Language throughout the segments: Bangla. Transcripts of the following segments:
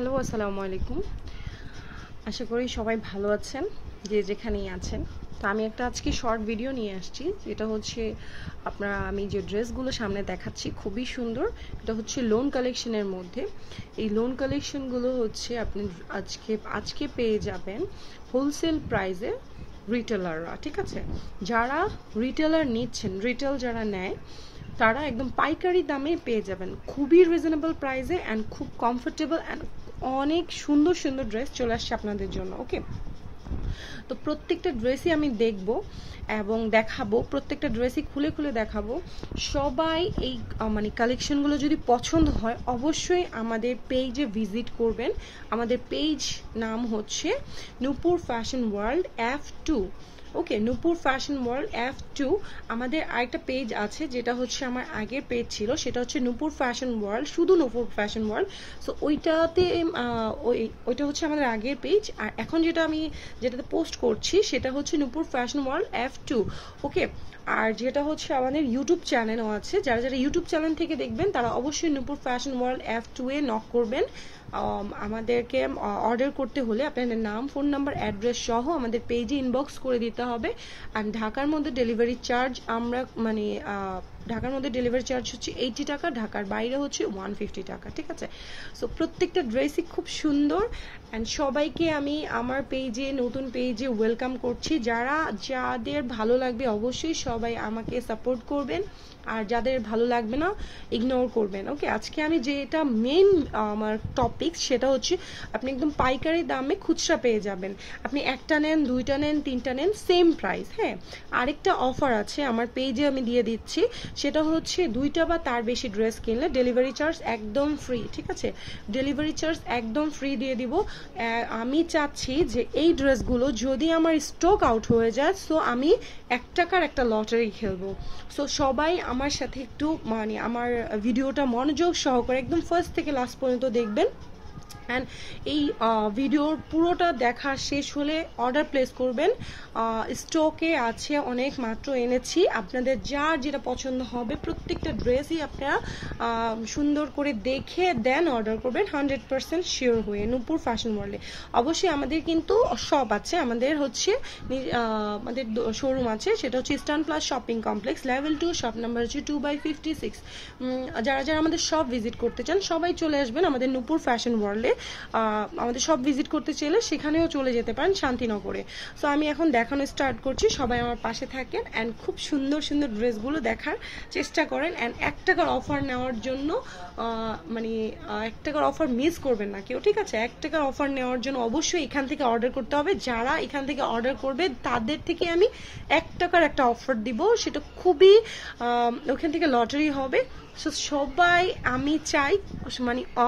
হ্যালো, আসসালামু আলাইকুম। আশা করি সবাই ভালো আছেন, যে যেখানেই আছেন। তো আমি একটা আজকে শর্ট ভিডিও নিয়ে আসছি, যেটা হচ্ছে আমি যে ড্রেসগুলো সামনে দেখাচ্ছি খুবই সুন্দর। এটা হচ্ছে লোন কালেকশনের মধ্যে। এই লোন কালেকশনগুলো হচ্ছে আপনি আজকে পেয়ে যাবেন হোলসেল প্রাইসে রিটেলাররা, ঠিক আছে? যারা রিটেলার নিচ্ছেন, রিটেল যারা নেয়, তারা একদম পাইকারি দামে পেয়ে যাবেন খুবই রিজনেবল প্রাইসে অ্যান্ড খুব কমফোর্টেবল অ্যান্ড অনেক সুন্দর সুন্দর ড্রেস চলে আসছে আপনাদের জন্য। ওকে, তো প্রত্যেকটা ড্রেসই আমি দেখব এবং দেখাবো, প্রত্যেকটা ড্রেসই খুলে খুলে দেখাবো। সবাই এই কালেকশনগুলো যদি পছন্দ হয় অবশ্যই আমাদের পেজে ভিজিট করবেন। আমাদের পেজ নাম হচ্ছে নূপুর ফ্যাশন ওয়ার্ল্ড F2। ওকে, নূপুর ফ্যাশন ওয়ার্ল্ড F2। আমাদের আরেকটা পেজ আছে, যেটা হচ্ছে আমার আগের পেজ ছিল, সেটা হচ্ছে নূপুর ফ্যাশন ওয়ার্ল্ড, শুধু নূপুর ফ্যাশন ওয়ার্ল্ড। সো ওইটা হচ্ছে আমাদের আগের পেজ। আর এখন যেটাতে পোস্ট করছি সেটা হচ্ছে নূপুর ফ্যাশন ওয়ার্ল্ড F2। ওকে, আর যেটা হচ্ছে আমাদের ইউটিউব চ্যানেলও আছে। যারা যারা ইউটিউব চ্যানেল থেকে দেখবেন তারা অবশ্যই নূপুর ফ্যাশন ওয়ার্ল্ড F2 এ নক করবেন। আমাদেরকে অর্ডার করতে হলে আপনাদের নাম, ফোন নাম্বার, অ্যাড্রেস সহ আমাদের পেজে ইনবক্স করে দিতে হবে। আর ঢাকার মধ্যে ডেলিভারি চার্জ ঢাকার মধ্যে ডেলিভারি চার্জ হচ্ছে 80 টাকা, ঢাকার বাইরে হচ্ছে 150 টাকা, ঠিক আছে? সো প্রত্যেকটা ড্রেসই খুব সুন্দর অ্যান্ড সবাইকে আমি আমার পেজে, নতুন পেজে ওয়েলকাম করছি। যাদের ভালো লাগবে অবশ্যই সবাই আমাকে সাপোর্ট করবেন, আর যাদের ভালো লাগবে না ইগনোর করবেন। ওকে, আজকে আমি যেটা মেইন আমার টপিক সেটা হচ্ছে আপনি একদম পাইকারি দামে খুচরা পেয়ে যাবেন। আপনি একটা নেন, দুইটা নেন, তিনটা নেন, সেম প্রাইস। হ্যাঁ, আরেকটা অফার আছে আমার পেজে, আমি দিয়ে দিচ্ছি। সেটা হচ্ছে দুইটা বা তার বেশি ড্রেস কিনলে ডেলিভারি চার্জ একদম ফ্রি, ঠিক আছে? ডেলিভারি চার্জ একদম ফ্রি দিয়ে দিব। আমি চাচ্ছি যে এই ড্রেসগুলো যদি আমার স্টক আউট হয়ে যায়, সো আমি 1 টাকার একটা লটারি খেলবো। সো সবাই আমার সাথে একটু আমার ভিডিওটা মনোযোগ সহকারে একদম ফার্স্ট থেকে লাস্ট পর্যন্ত দেখবেন। অ্যান্ড এই ভিডিওর পুরোটা দেখা শেষ হলে অর্ডার প্লেস করবেন। স্টকে আছে অনেক, মাত্র এনেছি। আপনাদের যার যেটা পছন্দ হবে প্রত্যেকটা ড্রেসই আপনারা সুন্দর করে দেখে দেন অর্ডার করবেন 100% শিওর হয়ে। নূপুর ফ্যাশন ওয়ার্ল্ডে অবশ্যই আমাদের কিন্তু শপ আছে, আমাদের শোরুম আছে, সেটা হচ্ছে eastern plus shopping complex level 2, shop number হচ্ছে 2/56। যারা যারা আমাদের শপ ভিজিট করতে চান সবাই চলে আসবেন আমাদের নূপুর ফ্যাশন ওয়ার্ল্ডে। আমাদের সব ভিজিট করতে চাইলে সেখানেও চলে যেতে পারেন, শান্তিনগরে। সো আমি এখন দেখানো স্টার্ট করছি, সবাই আমার পাশে থাকেন অ্যান্ড খুব সুন্দর সুন্দর ড্রেসগুলো দেখার চেষ্টা করেন। অ্যান্ড 1 টাকার অফার নেওয়ার জন্য 1 টাকার অফার মিস করবেন না কেউ, ঠিক আছে? 1 টাকার অফার নেওয়ার জন্য অবশ্যই এখান থেকে অর্ডার করতে হবে। যারা এখান থেকে অর্ডার করবে তাদের থেকে আমি 1 টাকার একটা অফার দিব, সেটা খুবই ওখান থেকে লটারি হবে। সো সবাই, আমি চাই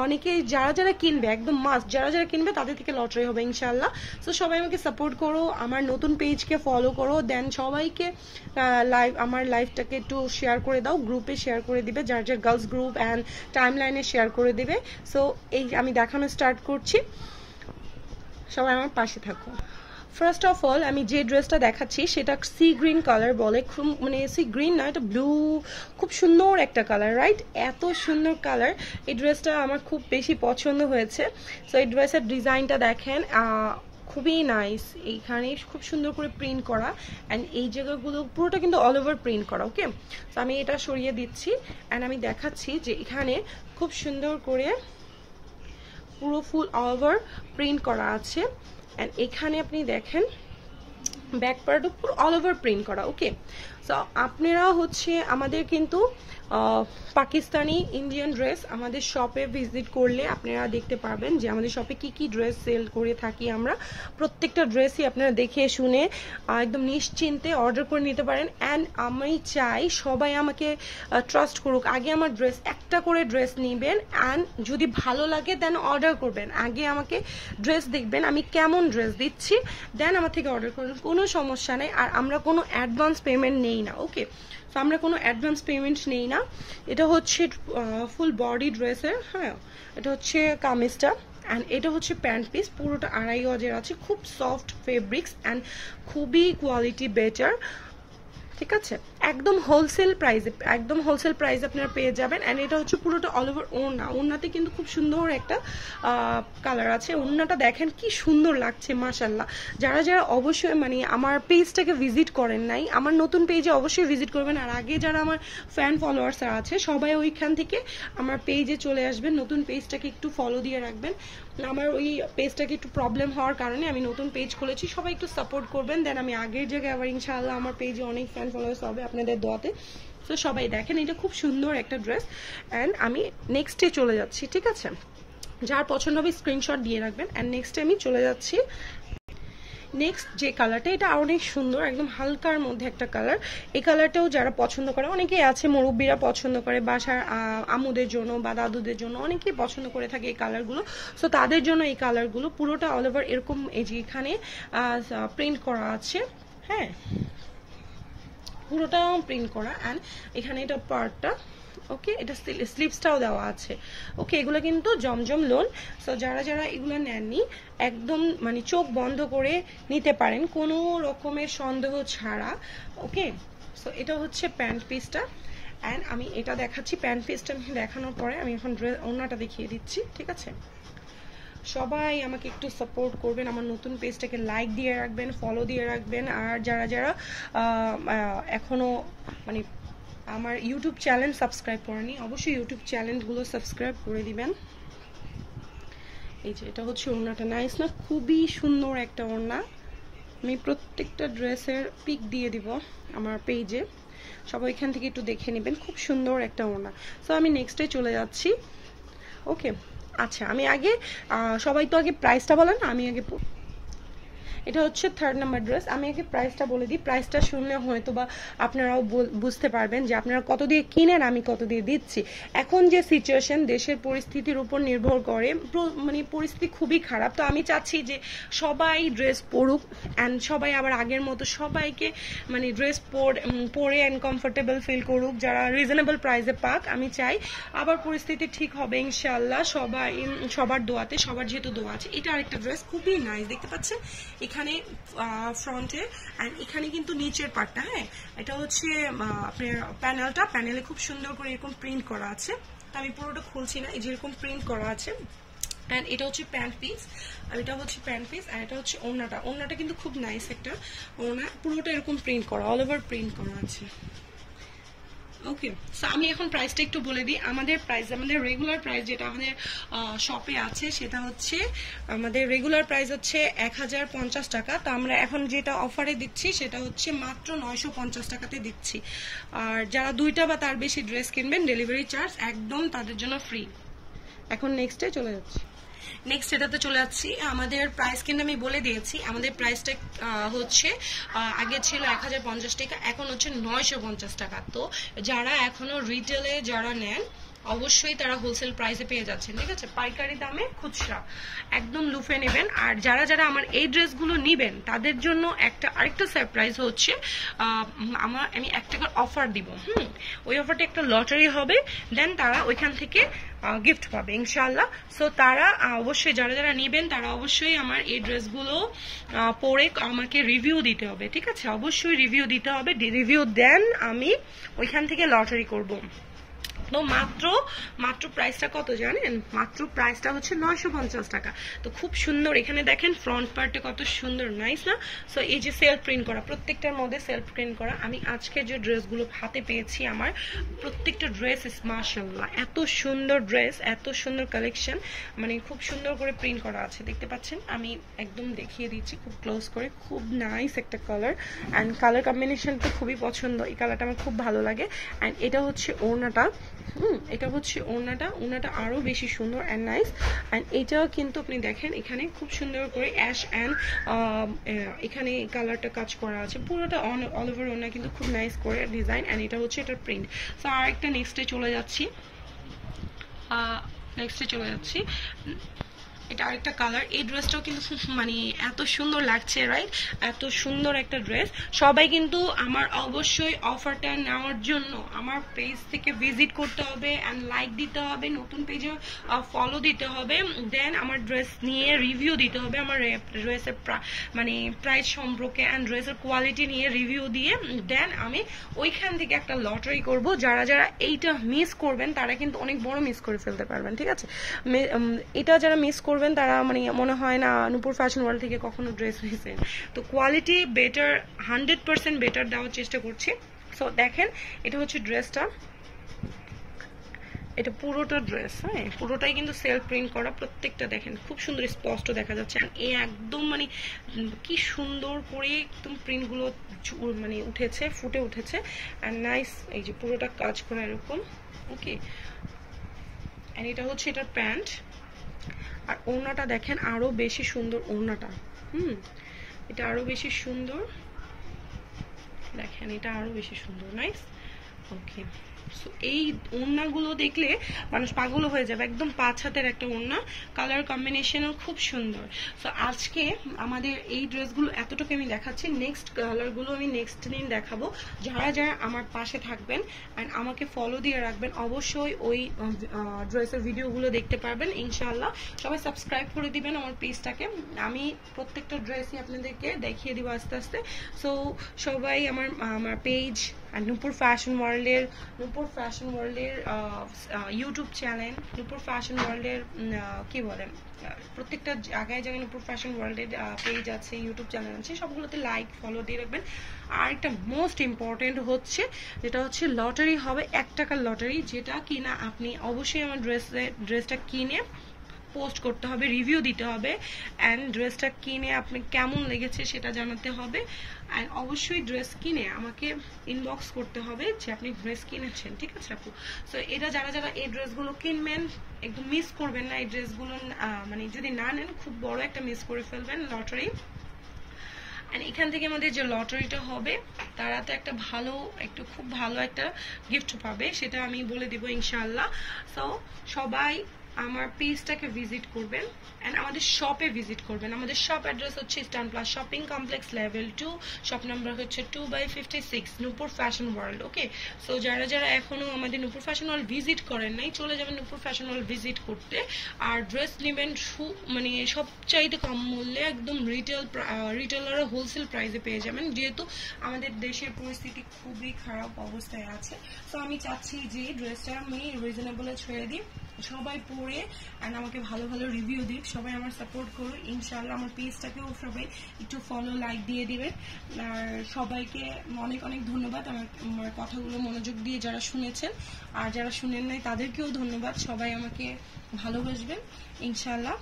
অনেকে যারা যারা কিনবে, একদম মাস্ট যারা যারা কিনবে তাদের থেকে লটারি হবে ইনশাল্লাহ। সো সবাই আমাকে সাপোর্ট করো, আমার নতুন পেজকে ফলো করো, দেন সবাইকে আমার লাইভটাকে একটু শেয়ার করে দাও, গ্রুপে শেয়ার করে দিবে, যার যার গার্লস গ্রুপ অ্যান্ড টাইম লাইনে শেয়ার করে দিবে। সো এই আমি দেখানো স্টার্ট করছি, সবাই আমার পাশে থাকো। ফার্স্ট অফ অল আমি যে ড্রেসটা দেখাচ্ছি সেটা সি গ্রিন কালার বলে, সি গ্রিন না, এটা ব্লু, খুব সুন্দর একটা কালার, রাইট? এত সুন্দর কালার, এই ড্রেসটা আমার খুব বেশি পছন্দ হয়েছে। সো এই ড্রেসের ডিজাইনটা দেখেন, খুবই নাইস। এইখানে খুব সুন্দর করে প্রিন্ট করা অ্যান্ড এই জায়গাগুলো পুরোটা কিন্তু অল ওভার প্রিন্ট করা। ওকে, তো আমি এটা সরিয়ে দিচ্ছি অ্যান্ড আমি দেখাচ্ছি যে এখানে খুব সুন্দর করে পুরো ফুল অল ওভার প্রিন্ট করা আছে। অ্যান্ড এখানে আপনি দেখেন ব্যাক পার্টও পুরো অল ওভার প্রিন্ট করা। ওকে, সো আপনারা হচ্ছে আমাদের কিন্তু পাকিস্তানি, ইন্ডিয়ান ড্রেস আমাদের শপে ভিজিট করলে আপনারা দেখতে পারবেন যে আমাদের শপে কি কি ড্রেস সেল করে থাকি আমরা। প্রত্যেকটা ড্রেসই আপনারা দেখে শুনে একদম নিশ্চিন্তে অর্ডার করে নিতে পারেন। অ্যান্ড আমি চাই সবাই আমাকে ট্রাস্ট করুক। আগে আমার ড্রেস, একটা করে ড্রেস নেবেন অ্যান্ড যদি ভালো লাগে দেন অর্ডার করবেন। আগে আমাকে ড্রেস দেখবেন আমি কেমন ড্রেস দিচ্ছি, দেন আমার থেকে অর্ডার করবেন, কোনো সমস্যা নেই। আর আমরা কোনো অ্যাডভান্স পেমেন্ট নেই না। ওকে, তো আমরা কোনো অ্যাডভান্স পেমেন্ট নেই না। এটা হচ্ছে ফুল বডি ড্রেসের, হ্যাঁ, এটা হচ্ছে কামিজটা অ্যান্ড এটা হচ্ছে প্যান্ট পিস, পুরোটা 2.5 গজের আছে, খুব সফট ফেব্রিক্স অ্যান্ড খুবই কোয়ালিটি বেটার। ঠিক আছে, একদম হোলসেল প্রাইসে আপনারা পেয়ে যাবেন। অ্যান্ড এটা হচ্ছে পুরোটা অল ওভার ওড়নাতে কিন্তু খুব সুন্দর একটা কালার আছে। ওড়নাটা দেখেন কি সুন্দর লাগছে মাশাআল্লাহ। যারা যারা অবশ্যই মানে আমার পেজটাকে ভিজিট করেন নাই, আমার নতুন পেজে অবশ্যই ভিজিট করবেন। আর আগে যারা আমার ফ্যান ফলোয়ার্স আছে সবাই ওইখান থেকে আমার পেজে চলে আসবেন, নতুন পেজটাকে একটু ফলো দিয়ে রাখবেন। আমার ওই পেজটাকে একটু প্রবলেম হওয়ার কারণে আমি নতুন পেজ খুলেছি, সবাই একটু সাপোর্ট করবেন। দেন আমি আগের জায়গায় আবার ইনশাআল্লাহ আমার পেজে অনেক ফ্যান ফলোয়ার্স হবে আপনাদের দোয়াতে। তো সবাই দেখেন এটা খুব সুন্দর একটা ড্রেস। অ্যান্ড আমি নেক্সটে চলে যাচ্ছি, ঠিক আছে, যার পছন্দ হবে স্ক্রিনশট দিয়ে রাখবেন। অ্যান্ড নেক্সটে আমি চলে যাচ্ছি নেক্সট যে কালারটা, এটা অনেক সুন্দর, একদম হালকার মধ্যে একটা কালার। এই কালারটাও যারা পছন্দ করে, অনেকেই আছে মুরব্বীরা পছন্দ করে, বাসার আম্মুদের জন্য বা দাদুদের জন্য অনেকেই পছন্দ করে থাকে এই কালারগুলো। সো তাদের জন্য এই কালারগুলো পুরোটা অল ওভার এরকম এই যে এখানে প্রিন্ট করা আছে, হ্যাঁ পুরোটা প্রিন্ট করা। অ্যান্ড এখানে এটা পার্টটা, ওকে, এটা স্লিভসটাও দেওয়া আছে। ওকে, এগুলো কিন্তু জমজম লোন। সো যারা যারা এগুলো নেননি একদম মানে চোখ বন্ধ করে নিতে পারেন কোনো রকমের সন্দেহ ছাড়া। ওকে, সো এটা হচ্ছে প্যান্ট পিসটা। অ্যান্ড আমি এটা দেখাচ্ছি, প্যান্ট পিসটা দেখানোর পরে আমি এখন ওড়নাটা দেখিয়ে দিচ্ছি, ঠিক আছে। সবাই আমাকে একটু সাপোর্ট করবেন, আমার নতুন পেজটাকে লাইক দিয়ে রাখবেন, ফলো দিয়ে রাখবেন। আর যারা যারা এখনো মানে আমার ইউটিউব চ্যানেল সাবস্ক্রাইব করেনি অবশ্যই ইউটিউব চ্যানেলগুলো সাবস্ক্রাইব করে দিবেন। এই যে এটা হচ্ছে ওড়নাটা, নাইস না, খুবই সুন্দর একটা ওড়না। আমি প্রত্যেকটা ড্রেসের পিক দিয়ে দিব আমার পেজে, সবাই এখান থেকে একটু দেখে নেবেন, খুব সুন্দর একটা ওড়না। সো আমি নেক্সটে চলে যাচ্ছি। ওকে, আচ্ছা আমি আগে সবাই তো আগে প্রাইসটা বলেন, আমি আগে এটা হচ্ছে 3rd নাম্বার ড্রেস। আমি আগে প্রাইসটা বলে দিই, প্রাইসটা শুনলে হয়তো বা আপনারাও বুঝতে পারবেন যে আপনারা কত দিয়ে কিনেন, আমি কত দিয়ে দিচ্ছি। এখন যে সিচুয়েশন দেশের পরিস্থিতির উপর নির্ভর করে, মানে পরিস্থিতি খুবই খারাপ। তো আমি চাচ্ছি যে সবাই ড্রেস পরুক, অ্যান্ড সবাই আবার আগের মতো সবাইকে মানে ড্রেস পরে অ্যান্ড কমফোর্টেবল ফিল করুক, যারা রিজনেবল প্রাইসে পাক। আমি চাই আবার পরিস্থিতি ঠিক হবে ইনশাআল্লাহ, সবার দোয়াতে, সবার যেহেতু দোয়া আছে। এটা আরেকটা ড্রেস খুবই নাইস, দেখতে পাচ্ছেন এখানে ফ্রন্টে অ্যান্ড এখানে কিন্তু নিচের পার্টটা, হ্যাঁ এটা হচ্ছে আপনার প্যানেলে খুব সুন্দর করে এরকম প্রিন্ট করা আছে। তো আমি পুরোটা খুলছি না, এই যে এরকম প্রিন্ট করা আছে। অ্যান্ড এটা হচ্ছে প্যান্ট পিস, আর এটা হচ্ছে প্যান্ট পিস, আর এটা হচ্ছে ওড়নাটা কিন্তু খুব নাইস একটা ওড়না, পুরোটা এরকম প্রিন্ট করা, অল ওভার প্রিন্ট করা আছে। ওকে, সো আমি এখন প্রাইসটা একটু বলে দিই। আমাদের রেগুলার প্রাইস যেটা আমাদের শপে আছে সেটা হচ্ছে, আমাদের রেগুলার প্রাইস হচ্ছে 1050 টাকা। তো আমরা এখন যেটা অফারে দিচ্ছি সেটা হচ্ছে মাত্র 950 টাকাতে দিচ্ছি। আর যারা 2টা বা তার বেশি ড্রেস কিনবেন ডেলিভারি চার্জ একদম তাদের জন্য ফ্রি। এখন নেক্সটে চলে যাচ্ছি, নেক্সট এটাতে চলে যাচ্ছি। আমাদের প্রাইস কিন্তু আমি বলে দিয়েছি, আমাদের প্রাইসটা হচ্ছে আগে ছিল 1050 টাকা, এখন হচ্ছে 950 টাকা। তো যারা এখনো রিটেলে যারা নেন অবশ্যই তারা হোলসেল প্রাইসে পেয়ে যাচ্ছেন, ঠিক আছে, পাইকারি দামে খুচরা একদম লুফে নেবেন। আর যারা যারা আমার এই ড্রেসগুলো নিবেন তাদের জন্য আরেকটা সারপ্রাইজ হচ্ছে, আমি 1 টাকার অফার দিব। ওই অফারটা একটা লটারি হবে, দেন তারা ওইখান থেকে গিফট পাবে ইনশাআল্লাহ। সো তারা অবশ্যই যারা যারা নিবেন তারা অবশ্যই আমার এই ড্রেসগুলো পরে আমাকে রিভিউ দিতে হবে, ঠিক আছে, অবশ্যই রিভিউ দিতে হবে। রিভিউ দেন আমি ওইখান থেকে লটারি করব। তো মাত্র প্রাইসটা কত জানেন? মাত্র প্রাইসটা হচ্ছে 950 টাকা। তো খুব সুন্দর, এখানে দেখেন ফ্রন্ট পার্টে কত সুন্দর, নাইস না? সো এই যে সেলফ প্রিন্ট করা, প্রত্যেকটার মধ্যে সেলফ প্রিন্ট করা। আমি আজকে যে ড্রেসগুলো হাতে পেয়েছি আমার প্রত্যেকটা ড্রেস মাশাআল্লাহ, এত সুন্দর ড্রেস, এত সুন্দর কালেকশন, মানে খুব সুন্দর করে প্রিন্ট করা আছে, দেখতে পাচ্ছেন। আমি একদম দেখিয়ে দিচ্ছি খুব ক্লোজ করে, খুব নাইস একটা কালার। অ্যান্ড কালার কম্বিনেশনটা খুবই পছন্দ, এই কালারটা আমার খুব ভালো লাগে। অ্যান্ড এটা হচ্ছে ওড়নাটা, এটা হচ্ছে ওড়নাটা আরো বেশি সুন্দর অ্যান্ড নাইস। অ্যান্ড এটাও কিন্তু আপনি দেখেন এখানে খুব সুন্দর করে অ্যাশ অ্যান্ড এখানে কালারটা কাজ করা আছে, পুরোটা অল ওভার ওড়না কিন্তু খুব নাইস করে ডিজাইন। অ্যান্ড এটা হচ্ছে এটার প্রিন্ট। সো আর একটা নেক্সটে চলে যাচ্ছি। এটা আরেকটা কালার। এই ড্রেসটাও কিন্তু মানে এত সুন্দর লাগছে, রাইট? এত সুন্দর একটা ড্রেস। সবাই কিন্তু আমার অবশ্যই অফারটা নেওয়ার জন্য আমার পেজ থেকে ভিজিট করতে হবে অ্যান্ড লাইক দিতে হবে, নতুন পেজে ফলো দিতে হবে, দেন আমার ড্রেস নিয়ে রিভিউ দিতে হবে, আমার ড্রেসের মানে প্রাইস সম্পর্কে অ্যান্ড ড্রেসের কোয়ালিটি নিয়ে রিভিউ দিয়ে দেন আমি ওইখান থেকে একটা লটারি করব। যারা যারা এইটা মিস করবেন তারা কিন্তু অনেক বড় মিস করে ফেলতে পারবেন, ঠিক আছে? এটা যারা মিস করবেন তারা মানে মনে হয় না নূপুর ফ্যাশন ওয়ার্ল্ড থেকে কখনো ড্রেস নিয়েছেন। তো কোয়ালিটি বেটার, 100% বেটার দেওয়ার চেষ্টা করছি। সো দেখেন এটা হচ্ছে ড্রেসটা, এটা পুরোটা ড্রেস, হ্যাঁ পুরোটাই কিন্তু সেলফ প্রিন্ট করা, প্রত্যেকটা দেখেন খুব সুন্দর স্পষ্ট দেখা যাচ্ছে। এ একদম মানে কি সুন্দর করে একদম প্রিন্টগুলো মানে উঠেছে, ফুটে উঠেছে অ্যান্ড নাইস। এই যে পুরোটা কাজ করা এরকম, ওকে। অ্যান্ড এটা হচ্ছে এটার প্যান্ট। আর ওড়নাটা দেখেন আরো বেশি সুন্দর ওড়নাটা, এটা আরো বেশি সুন্দর, দেখেন এটা আরো বেশি সুন্দর, নাইস, ওকে। সো এই ওড়নাগুলো দেখলে মানুষ পাগল হয়ে যাবে, একদম 5 হাতের একটা ওড়না, কালার কম্বিনেশনও খুব সুন্দর। সো আজকে আমাদের এই ড্রেসগুলো এতটুকু আমি দেখাচ্ছি, নেক্সট কালারগুলো আমি নেক্সট দিন দেখাবো। যারা যারা আমার পাশে থাকবেন অ্যান্ড আমাকে ফলো দিয়ে রাখবেন অবশ্যই ওই ড্রেসের ভিডিওগুলো দেখতে পারবেন ইনশাআল্লাহ। সবাই সাবস্ক্রাইব করে দিবেন আমার পেজটাকে, আমি প্রত্যেকটা ড্রেসই আপনাদেরকে দেখিয়ে দিব আস্তে আস্তে। সো সবাই আমার পেজ আর নূপুর ফ্যাশন ওয়ার্ল্ডের ইউটিউব চ্যানেল, নূপুর ফ্যাশন ওয়ার্ল্ডের কি বলেন প্রত্যেকটা জায়গায় জায়গায় নূপুর ফ্যাশন ওয়ার্ল্ডের পেজ আছে, ইউটিউব চ্যানেল আছে, সবগুলোতে লাইক ফলো দিয়ে রাখবেন। আর একটা মোস্ট ইম্পর্টেন্ট হচ্ছে যেটা হচ্ছে লটারি হবে, 1 টাকার লটারি, যেটা কিনা আপনি অবশ্যই আমার ড্রেসটা কিনে পোস্ট করতে হবে, রিভিউ দিতে হবে অ্যান্ড ড্রেসটা কিনে আপনি কেমন লেগেছে সেটা জানাতে হবে অ্যান্ড অবশ্যই ড্রেস কিনে আমাকে ইনবক্স করতে হবে যে আপনি ড্রেস কিনেছেন, ঠিক আছে আপু? সো এটা যারা যারা এই ড্রেসগুলো কিনবেন একদম মিস করবেন না, এই ড্রেসগুলো মানে যদি না নেন খুব বড় একটা মিস করে ফেলবেন লটারি। এখান থেকে আমাদের যে লটারিটা হবে তারা তো একটা খুব ভালো একটা গিফট পাবে, সেটা আমি বলে দিব ইনশাআল্লাহ। সো সবাই আমার পেজটাকে ভিজিট করবেন এন্ড আমাদের শপে ভিজিট করবেন। আমাদের শপ অ্যাড্রেস হচ্ছে eastern plus shopping complex level 2, shop number হচ্ছে 2/56 নূপুর ফ্যাশন ওয়ার্ল্ড। ওকে, সো যারা যারা এখনো আমাদের নূপুর ফ্যাশন ওয়ার্ল্ড ভিজিট করেন নাই চলে যাবেন নূপুর ফ্যাশন ওয়ার্ল্ড ভিজিট করতে। আর ড্রেস নেবেন মানে সবচাইতে কম মূল্যে, একদম রিটেলাররা হোলসেল প্রাইসে পেয়ে যাবেন, যেহেতু আমাদের দেশের পরিস্থিতি খুবই খারাপ অবস্থায় আছে। সো আমি চাচ্ছি যে ড্রেসটা আমি রিজনেবলে ছেড়ে দিই, সবাই পরে অ্যান্ড আমাকে ভালো ভালো রিভিউ দিক, সবাই আমার সাপোর্ট করুন ইনশাআল্লাহ। আমার পেজটাকেও সবাই একটু ফলো লাইক দিয়ে দিবেন। আর সবাইকে অনেক অনেক ধন্যবাদ আমার কথাগুলো মনোযোগ দিয়ে যারা শুনেছেন, আর যারা শুনেন নাই তাদেরকেও ধন্যবাদ। সবাই আমাকে ভালোবাসবেন ইনশাআল্লাহ।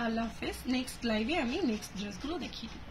আল্লাহ হাফেজ। নেক্সট লাইভে আমি নেক্সট ড্রেসগুলো দেখিয়ে দেবো।